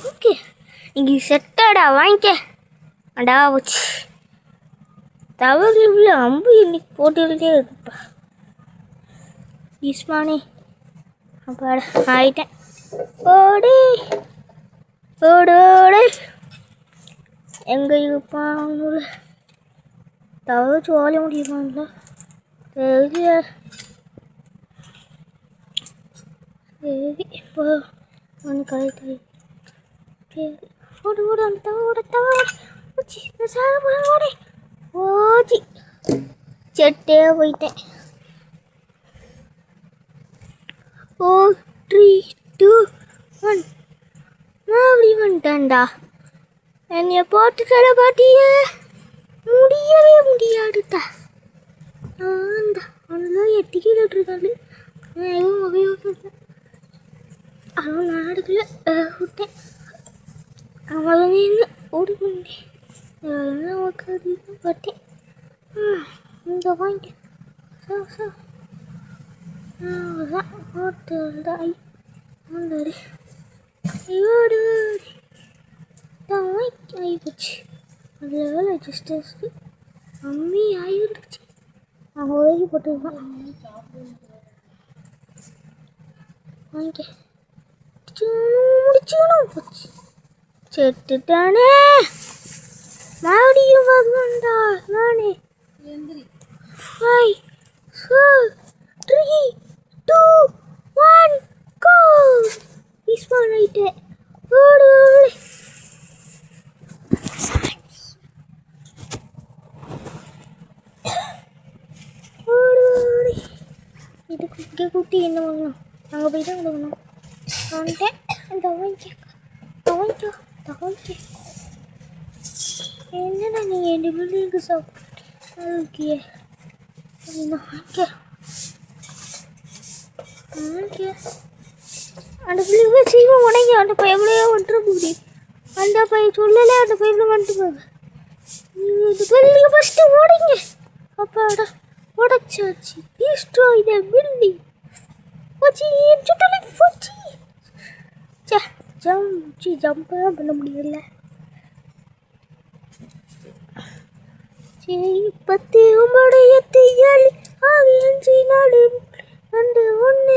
okay இங்கே செட்டாடா வாங்கிக்க அடா வச்சு தவறு இவ்வளோ அம்பு இன்னைக்கு போட்டுக்கிட்டே இருக்குப்பா ஈஸ்மானே அப்பாடா ஆயிட்டேன் ஓடி ஓடோடு எங்கே இருப்பாங்க தவறு ஓட முடியுமாங்களா தெரியல சரி இப்போ ஒன்று கழித்து ஓடு ஓடு அந்த தவறு ஓடி ஓடி செட்டே போயிட்டேன் 4 3 2 1 அப்படி வந்துட்டேன்டா என்னைய போட்டு கடை பாட்டிய முடியவே முடியாதுட்டா அந்த அவனெல்லாம் 8 கிலோ இருக்காது எதுவும் உபயோகம் அவன் நாடுக்குள்ள விட்டேன் அவன் ஓடி பண்ணேன் உட்காந்து பட்டேன் இங்கே வாங்கிக்க போட்டு வந்தாரு ஆகிப்போச்சு அதில் வேலை ஜஸ்டஸ்க்கு அம்மி ஆகிருந்துச்சு அவன் உதவி போட்டுருக்கான் வாங்கிக்க முடிச்சுக்கணும் போச்சு செட்டுட்டானே மறுபடியும் வாங்கண்டா நானே 5 4 3 2 1 கோ ஈஸ்மான் ஆயிட்டே ஓடு ஓடு இதுக்கு இங்கே குட்டி என்ன பண்ணணும் அங்கே போய் தான் கொடுக்கணும் வந்துட்டேன் தவங்க என்னடா நீங்கள் என் பிள்ளைக்கு சாப்பிட்டு அந்த பிள்ளைங்க சீக்கிரம் உடங்கி அந்த பையனையே வந்துட போகுது அந்த பையன் சொல்லலை அந்த பையனை வந்துட்டு போங்க இந்த பில்டிங்கை ஃபஸ்ட்டு ஓடிங்க அப்பாடா உடச்சாச்சு டிஸ்ட்ராய் த பில்டிங் போச்சு என் சுட்டலை போச்சு ஜம்ப்லாம் பண்ண முடியல சரி 10 9 8 7 6 5 4 2 1